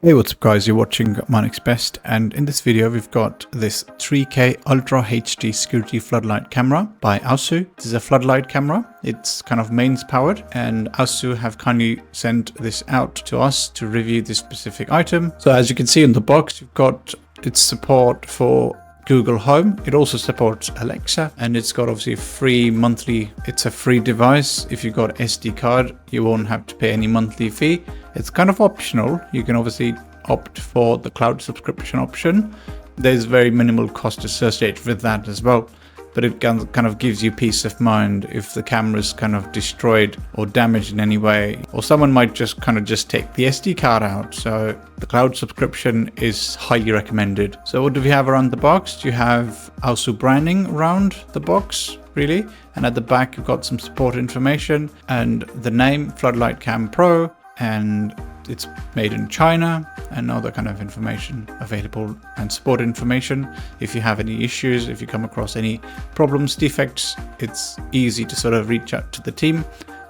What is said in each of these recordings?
Hey, what's up guys, you're watching MyNextBest, and in this video we've got this 3K Ultra HD security floodlight camera by AOSU. This is a floodlight camera. It's kind of mains powered, and AOSU have kindly sent this out to us to review this specific item. So as you can see in the box, you've got its support for Google Home. It also supports Alexa, and it's got obviously a free monthly, it's a free device. If you've got SD card, you won't have to pay any monthly fee. It's kind of optional. You can obviously opt for the cloud subscription option. There's very minimal cost associated with that as well, but it kind of gives you peace of mind if the camera's kind of destroyed or damaged in any way, or someone might just take the SD card out. So the cloud subscription is highly recommended. So what do we have around the box? You have AOSU branding around the box, really, and at the back you've got some support information and the name Floodlight Cam Pro, and it's made in China, and other kind of information available and support information. If you have any issues, if you come across any problems, defects, it's easy to sort of reach out to the team.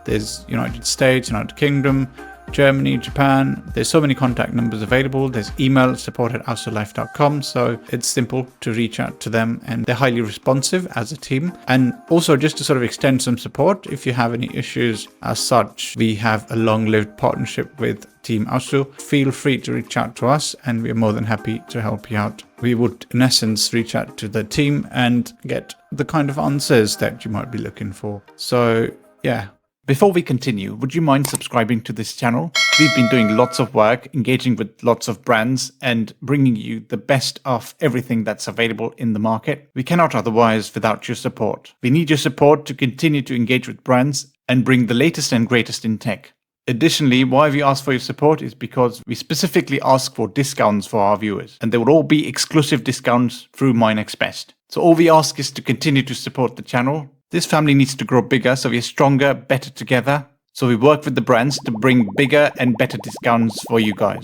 There's United States, United Kingdom, Germany, Japan. There's so many contact numbers available. There's email support@aosulife.com, so it's simple to reach out to them, and they're highly responsive as a team. And also, just to sort of extend some support, if you have any issues as such, we have a long-lived partnership with Team AOSU. Feel free to reach out to us, and we're more than happy to help you out. We would, in essence, reach out to the team and get the kind of answers that you might be looking for. So, yeah. Before we continue, would you mind subscribing to this channel? We've been doing lots of work, engaging with lots of brands, and bringing you the best of everything that's available in the market. We cannot otherwise without your support. We need your support to continue to engage with brands and bring the latest and greatest in tech. Additionally, why we ask for your support is because we specifically ask for discounts for our viewers, and there will all be exclusive discounts through MyNextBest. So all we ask is to continue to support the channel. This family needs to grow bigger, so we are stronger, better together. So we work with the brands to bring bigger and better discounts for you guys.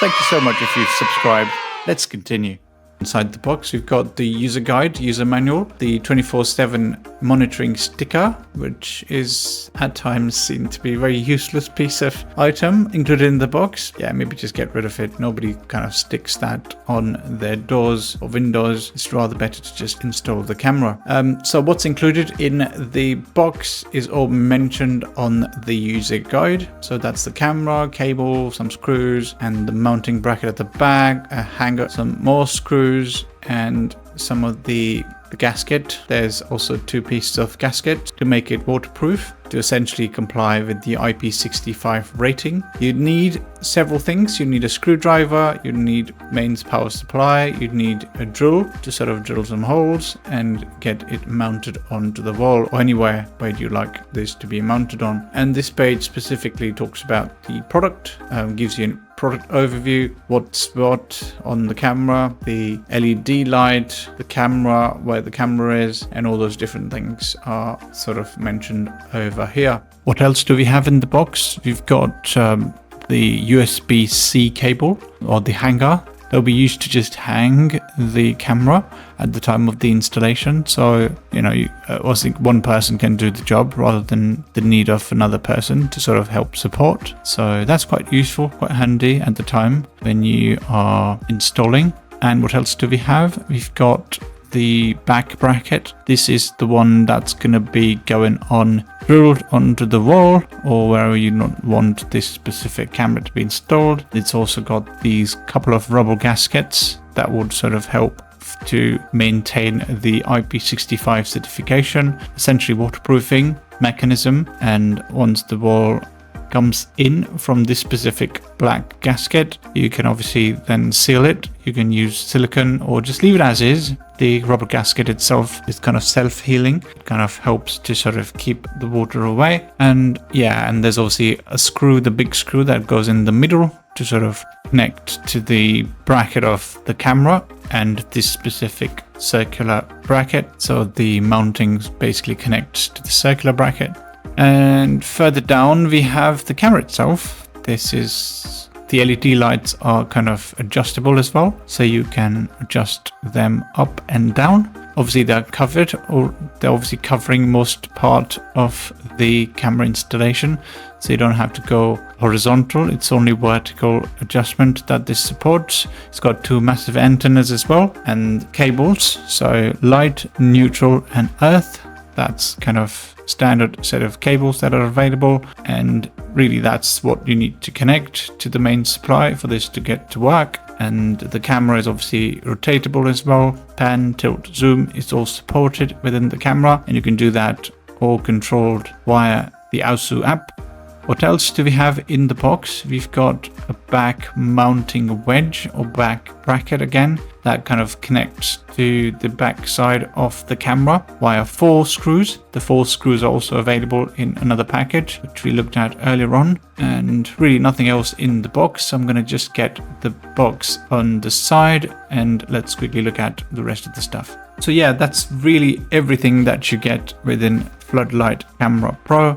Thank you so much if you've subscribed. Let's continue. Inside the box, we've got the user guide, user manual, the 24/7 monitoring sticker, which is at times seen to be a very useless piece of item included in the box. Yeah, maybe just get rid of it. Nobody kind of sticks that on their doors or windows. It's rather better to just install the camera. So what's included in the box is all mentioned on the user guide. So that's the camera, cable, some screws, and the mounting bracket at the back, a hanger, some more screws, and some of the gasket. There's also 2 pieces of gasket to make it waterproof, to essentially comply with the IP65 rating. You need several things. You need a screwdriver, you need mains power supply, you need a drill to sort of drill some holes and get it mounted onto the wall or anywhere where you like this to be mounted on. And this page specifically talks about the product, gives you a product overview, what's what on the camera, the LED light, the camera, where the camera is, and all those different things are sort of mentioned over here. What else do we have in the box? We've got the USB-C cable, or the hanger, that we used to just hang the camera at the time of the installation. So, I think one person can do the job rather than the need of another person to sort of help support. So that's quite useful, quite handy at the time when you are installing. And what else do we have? We've got the back bracket. This is the one that's going to be going on drilled onto the wall or wherever you not want this specific camera to be installed. It's also got these couple of rubber gaskets that would sort of help to maintain the IP65 certification, essentially waterproofing mechanism. And once the wall comes in from this specific black gasket, you can obviously then seal it. You can use silicone or just leave it as is. The rubber gasket itself is kind of self-healing. It kind of helps to sort of keep the water away. And yeah, and there's obviously a screw, the big screw that goes in the middle to sort of connect to the bracket of the camera and this specific circular bracket. So the mounting basically connects to the circular bracket. And further down we have the camera itself. This is the LED lights are kind of adjustable as well, so you can adjust them up and down. obviously they're covered, or they're obviously covering most part of the camera installation. So you don't have to go horizontal. It's only vertical adjustment that this supports. It's got 2 massive antennas as well, and cables. So light, neutral, and earth. That's kind of standard set of cables that are available, and really that's what you need to connect to the main supply for this to get to work. And the camera is obviously rotatable as well. Pan, tilt, zoom is all supported within the camera, and you can do that all controlled via the AOSU app. What else do we have in the box? We've got a back mounting wedge or back bracket again that kind of connects to the back side of the camera via 4 screws. The 4 screws are also available in another package, which we looked at earlier on, and really nothing else in the box. So I'm going to just get the box on the side and let's quickly look at the rest of the stuff. So yeah, that's really everything that you get within Floodlight Camera Pro.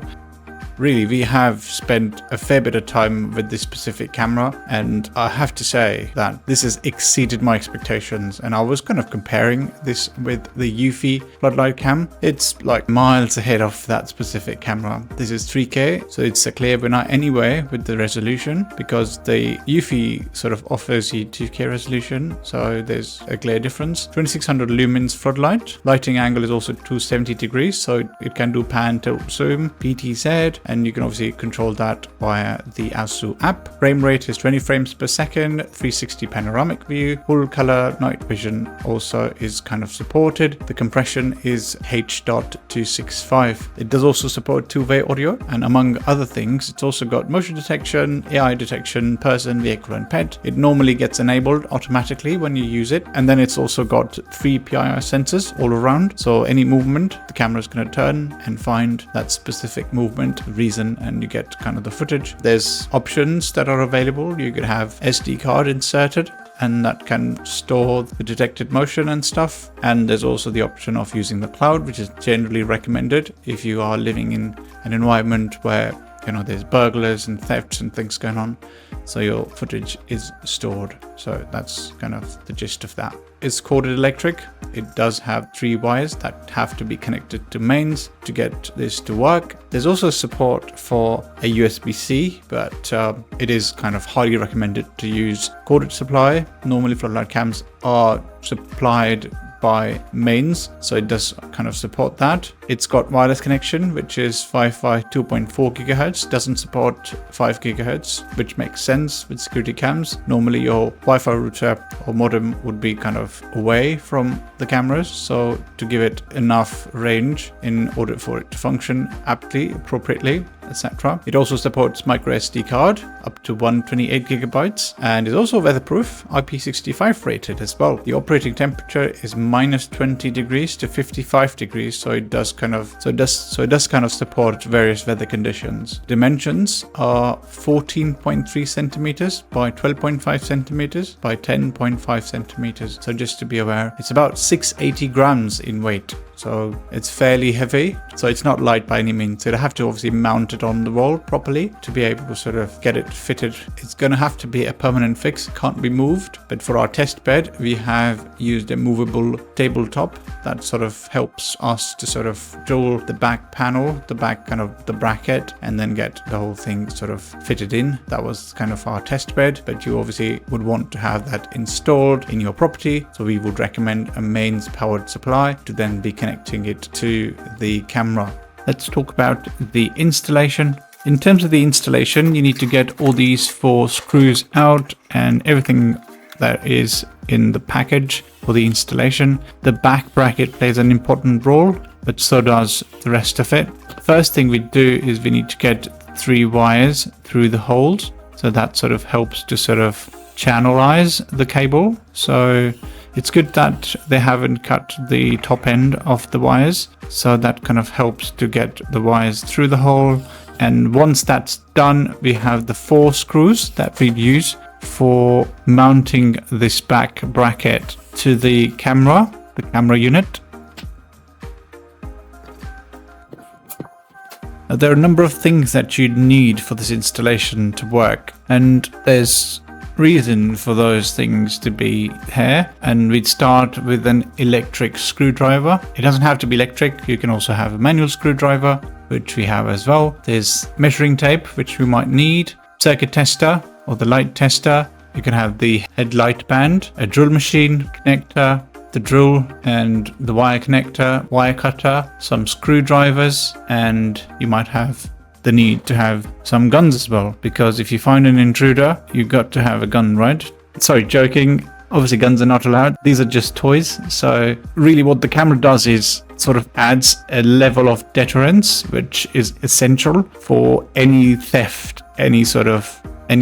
Really, we have spent a fair bit of time with this specific camera, and I have to say that this has exceeded my expectations. And I was kind of comparing this with the Eufy Floodlight cam. It's like miles ahead of that specific camera. This is 3K, so it's a clear winner anyway with the resolution, because the Eufy sort of offers you 2K resolution, so there's a clear difference. 2600 lumens floodlight. Lighting angle is also 270 degrees, so it can do pan, tilt, zoom, PTZ, and you can obviously control that via the AOSU app. Frame rate is 20 frames per second, 360 panoramic view, full color night vision also is kind of supported. The compression is H.265. It does also support 2-way audio, and among other things, it's also got motion detection, AI detection, person, vehicle, and pet. It normally gets enabled automatically when you use it, and then it's also got 3 PIR sensors all around, so any movement, the camera is going to turn and find that specific movement reason, and you get kind of the footage. There's options that are available. You could have SD card inserted, and that can store the detected motion and stuff. And there's also the option of using the cloud, which is generally recommended if you are living in an environment where, you know, there's burglars and thefts and things going on, so your footage is stored. So that's kind of the gist of that. It's corded electric. It does have 3 wires that have to be connected to mains to get this to work. There's also support for a USB-C, but it is kind of highly recommended to use corded supply. Normally floodlight cams are supplied by mains, so it does kind of support that. It's got wireless connection, which is Wi-Fi 2.4 GHz, doesn't support 5 GHz, which makes sense with security cams. Normally your Wi-Fi router or modem would be kind of away from the cameras, so to give it enough range in order for it to function aptly, appropriately, etc. It also supports micro SD card up to 128 gigabytes, and is also weatherproof, IP65 rated as well. The operating temperature is -20 degrees to 55 degrees, so it does kind of support various weather conditions. Dimensions are 14.3 centimeters by 12.5 centimeters by 10.5 centimeters. So just to be aware, it's about 680 grams in weight. So it's fairly heavy, so it's not light by any means. So you have to obviously mount it on the wall properly to be able to sort of get it fitted. It's going to have to be a permanent fix, can't be moved. But for our test bed, we have used a movable tabletop that sort of helps us to sort of drill the back panel, the back kind of the bracket, and then get the whole thing sort of fitted in. That was kind of our test bed, but you obviously would want to have that installed in your property. So we would recommend a mains powered supply to then be connecting it to the camera. Let's talk about the installation. In terms of the installation, you need to get all these 4 screws out and everything that is in the package for the installation. The back bracket plays an important role, but so does the rest of it. First thing we do is we need to get 3 wires through the holes. So that sort of helps to sort of channelize the cable. So it's good that they haven't cut the top end of the wires, so that kind of helps to get the wires through the hole. And once that's done, we have the 4 screws that we use for mounting this back bracket to the camera unit. There are a number of things that you need for this installation to work, and there's reason for those things to be here, and we'd start with an electric screwdriver. It doesn't have to be electric, you can also have a manual screwdriver, which we have as well. There's measuring tape, which we might need, circuit tester or the light tester. You can have the headlight band, a drill machine connector, the drill and the wire connector, wire cutter, some screwdrivers, and you might have the need to have some guns as well, because if you find an intruder, you've got to have a gun, right? Sorry, joking. Obviously guns are not allowed. These are just toys. So really what the camera does is sort of adds a level of deterrence, which is essential for any theft, any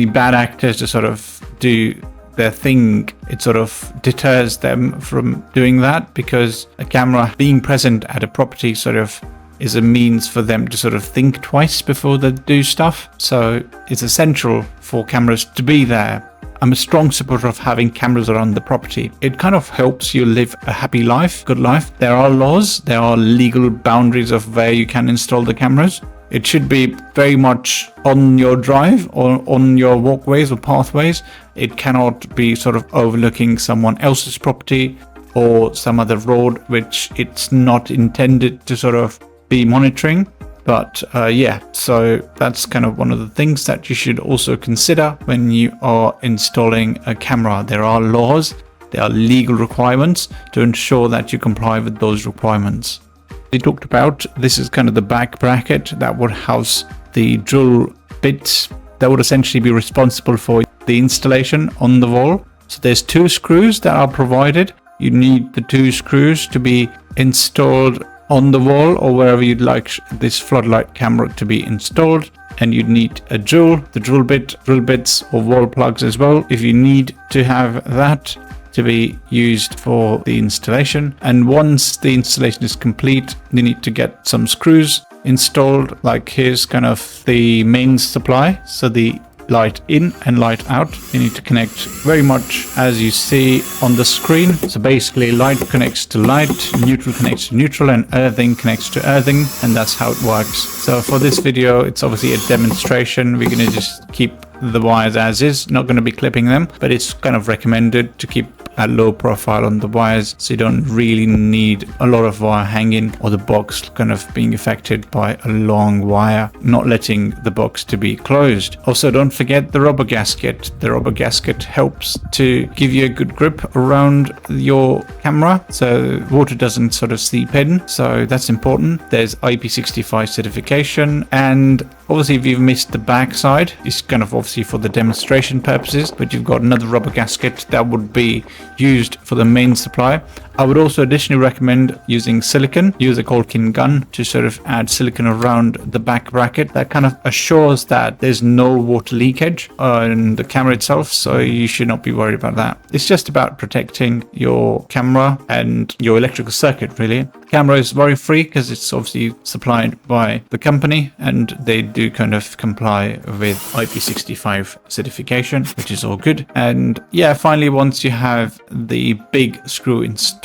bad actors to sort of do their thing. It sort of deters them from doing that, because a camera being present at a property sort of is a means for them to sort of think twice before they do stuff. So it's essential for cameras to be there. I'm a strong supporter of having cameras around the property. It kind of helps you live a happy life, good life. There are laws, there are legal boundaries of where you can install the cameras. It should be very much on your drive or on your walkways or pathways. It cannot be sort of overlooking someone else's property or some other road, which it's not intended to sort of be monitoring. But yeah, so that's kind of one of the things that you should also consider when you are installing a camera. There are laws, there are legal requirements to ensure that you comply with those requirements. We talked about, this is kind of the back bracket that would house the drill bits that would essentially be responsible for the installation on the wall. So there's 2 screws that are provided. You need the 2 screws to be installed on the wall or wherever you'd like this floodlight camera to be installed, and you'd need a drill, the drill bits or wall plugs as well if you need to have that to be used for the installation. And once the installation is complete, you need to get some screws installed. Like here's kind of the mains supply, so the light in and light out, you need to connect very much as you see on the screen. So basically light connects to light, neutral connects to neutral, and earthing connects to earthing, and that's how it works. So for this video, it's obviously a demonstration. We're going to just keep the wires as is, not going to be clipping them, but it's kind of recommended to keep a low profile on the wires, so you don't really need a lot of wire hanging or the box kind of being affected by a long wire, not letting the box to be closed. Also, don't forget the rubber gasket. The rubber gasket helps to give you a good grip around your camera so water doesn't sort of seep in, so that's important. There's IP65 certification, and obviously if you've missed the back side, it's kind of obviously for the demonstration purposes, but you've got another rubber gasket that would be used for the main supply. I would also additionally recommend using silicone. Use a caulking gun to sort of add silicone around the back bracket. That kind of assures that there's no water leakage on the camera itself, so you should not be worried about that. It's just about protecting your camera and your electrical circuit, really. The camera is worry free because it's obviously supplied by the company, and they do kind of comply with IP65 certification, which is all good. And yeah, finally, once you have the big screw installed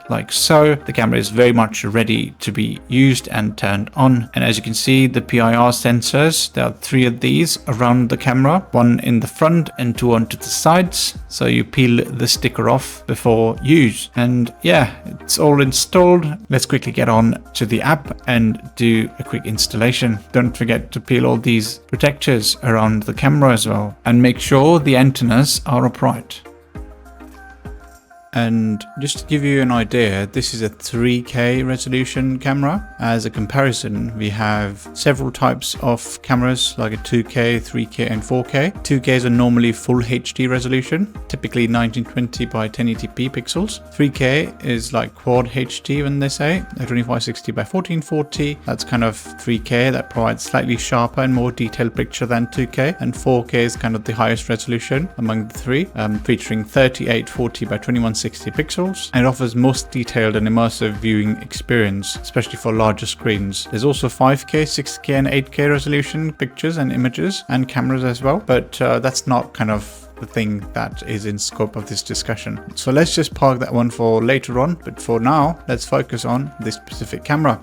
like so, the camera is very much ready to be used and turned on. And as you can see, the PIR sensors, there are 3 of these around the camera, 1 in the front and 2 onto the sides, so you peel the sticker off before use. And yeah, it's all installed. Let's quickly get on to the app and do a quick installation. Don't forget to peel all these protectors around the camera as well, and make sure the antennas are upright. And just to give you an idea, this is a 3K resolution camera. As a comparison, we have several types of cameras like a 2K, 3K and 4K. 2Ks are normally full HD resolution, typically 1920 by 1080p pixels. 3K is like quad HD when they say, 2560 by 1440. That's kind of 3K, that provides slightly sharper and more detailed picture than 2K. And 4K is kind of the highest resolution among the 3, featuring 3840 by 2160 pixels, and it offers most detailed and immersive viewing experience, especially for larger screens. There's also 5K, 6K and 8K resolution pictures and images and cameras as well, but that's not kind of the thing that is in scope of this discussion. So let's just park that one for later on, but for now, let's focus on this specific camera.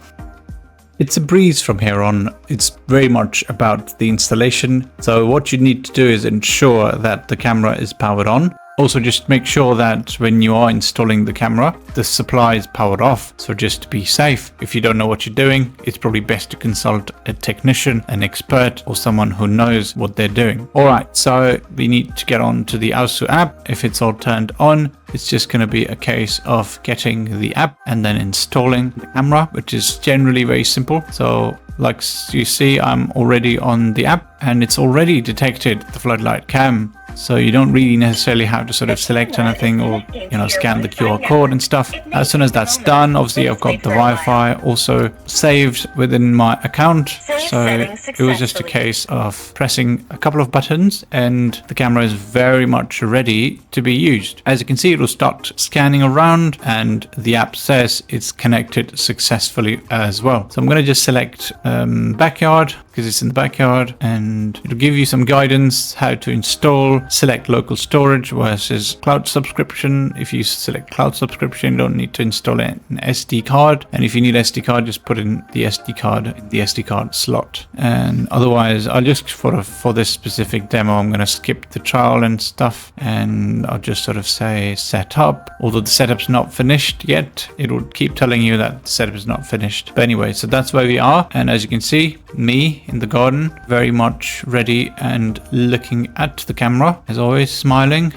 It's a breeze from here on. It's very much about the installation. So what you need to do is ensure that the camera is powered on. Also, just make sure that when you are installing the camera, the supply is powered off. So just to be safe, if you don't know what you're doing, it's probably best to consult a technician, an expert, or someone who knows what they're doing. All right, so we need to get on to the AOSU app. If it's all turned on, it's just going to be a case of getting the app and then installing the camera, which is generally very simple. So like you see, I'm already on the app and it's already detected the Floodlight cam. So you don't really necessarily have to sort of select anything or, scan the QR code and stuff. As soon as that's done, obviously I've got the Wi-Fi also saved within my account. So it was just a case of pressing a couple of buttons and the camera is very much ready to be used. As you can see, it will start scanning around and the app says it's connected successfully as well. So I'm going to just select backyard because it's in the backyard, and it'll give you some guidance how to install. Select local storage versus cloud subscription. If you select cloud subscription, you don't need to install an SD card, and if you need SD card, just put in the SD card in the SD card slot. And otherwise, I'll just for this specific demo, I'm going to skip the trial and stuff, and I'll just sort of say setup. Although the setup's not finished yet, it will keep telling you that the setup is not finished. But anyway, so that's where we are, and as you can see, me in the garden, very much ready and looking at the camera as always, smiling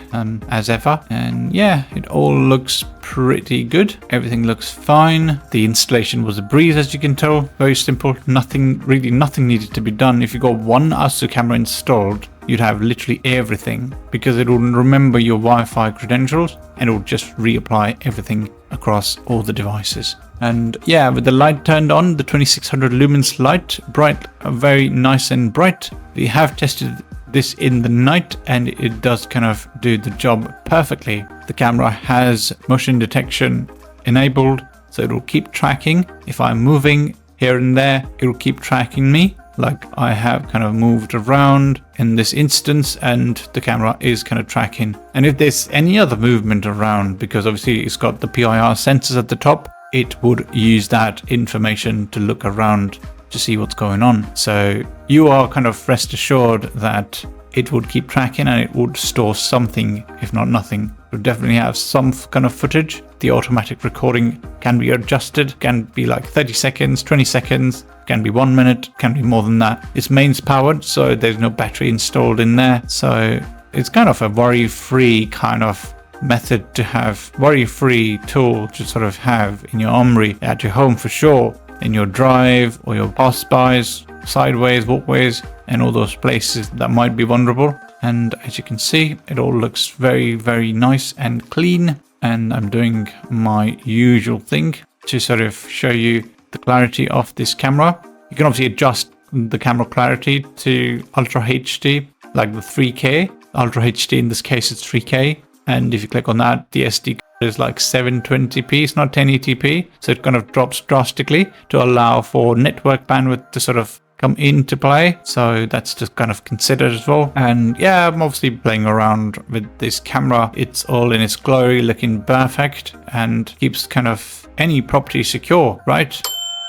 as ever. And yeah, it all looks pretty good. Everything looks fine. The installation was a breeze, as you can tell. Very simple. Nothing needed to be done. If you got one AOSU camera installed, you'd have literally everything, because it will remember your Wi-Fi credentials and it will just reapply everything across all the devices. And yeah, with the light turned on, the 2600 lumens light, bright, very nice and bright. We have tested this in the night and it does kind of do the job perfectly. The camera has motion detection enabled, so it will keep tracking. If I'm moving here and there, it will keep tracking me. Like I have kind of moved around in this instance and the camera is kind of tracking. And if there's any other movement around, because obviously it's got the PIR sensors at the top, it would use that information to look around to see what's going on. So you are kind of rest assured that it would keep tracking and it would store something, if not nothing. It would definitely have some kind of footage. The automatic recording can be adjusted, can be like 30 seconds, 20 seconds, can be 1 minute, can be more than that. It's mains powered, so there's no battery installed in there. So it's kind of a worry-free kind of method to have, worry-free tool to sort of have in your armory at your home for sure, in your drive or your pass-bys, sideways, walkways, and all those places that might be vulnerable. And as you can see, it all looks very, very nice and clean. And I'm doing my usual thing to sort of show you the clarity of this camera. You can obviously adjust the camera clarity to Ultra HD, like the 3K. Ultra HD, in this case, it's 3K. And if you click on that, the SD card is like 720p, it's not 1080p. So it kind of drops drastically to allow for network bandwidth to sort of come into play. So that's just kind of considered as well. And yeah, I'm obviously playing around with this camera. It's all in its glory, looking perfect, and keeps kind of any property secure, right?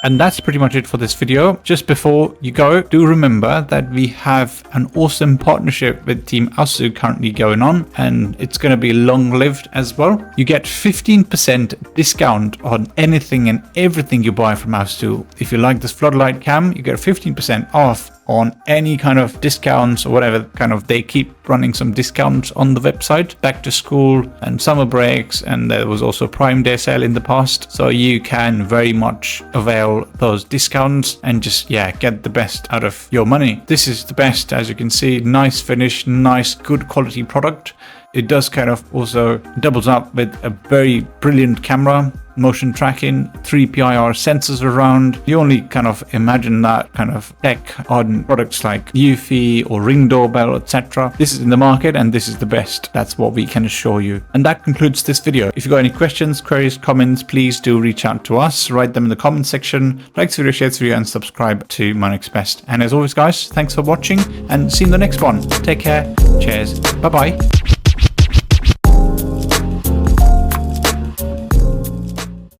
And that's pretty much it for this video. Just before you go, do remember that we have an awesome partnership with Team AOSU currently going on, and it's going to be long-lived as well. You get 15% discount on anything and everything you buy from AOSU. If you like this Floodlight cam, you get 15% off on any kind of discounts or whatever kind of, they keep running some discounts on the website, back to school and summer breaks, and there was also Prime Day sale in the past, so you can very much avail those discounts and just get the best out of your money. This is the best, as you can see, nice finish, nice good quality product. It does kind of also doubles up with a very brilliant camera, motion tracking, 3 PIR sensors around. You only kind of imagine that kind of tech on products like Eufy or Ring Doorbell, etc. This is in the market and this is the best. That's what we can assure you. And that concludes this video. If you've got any questions, queries, comments, please do reach out to us. Write them in the comment section. Like this video, share this video, and subscribe to MyNextBest. And as always, guys, thanks for watching and see you in the next one. Take care. Cheers. Bye-bye.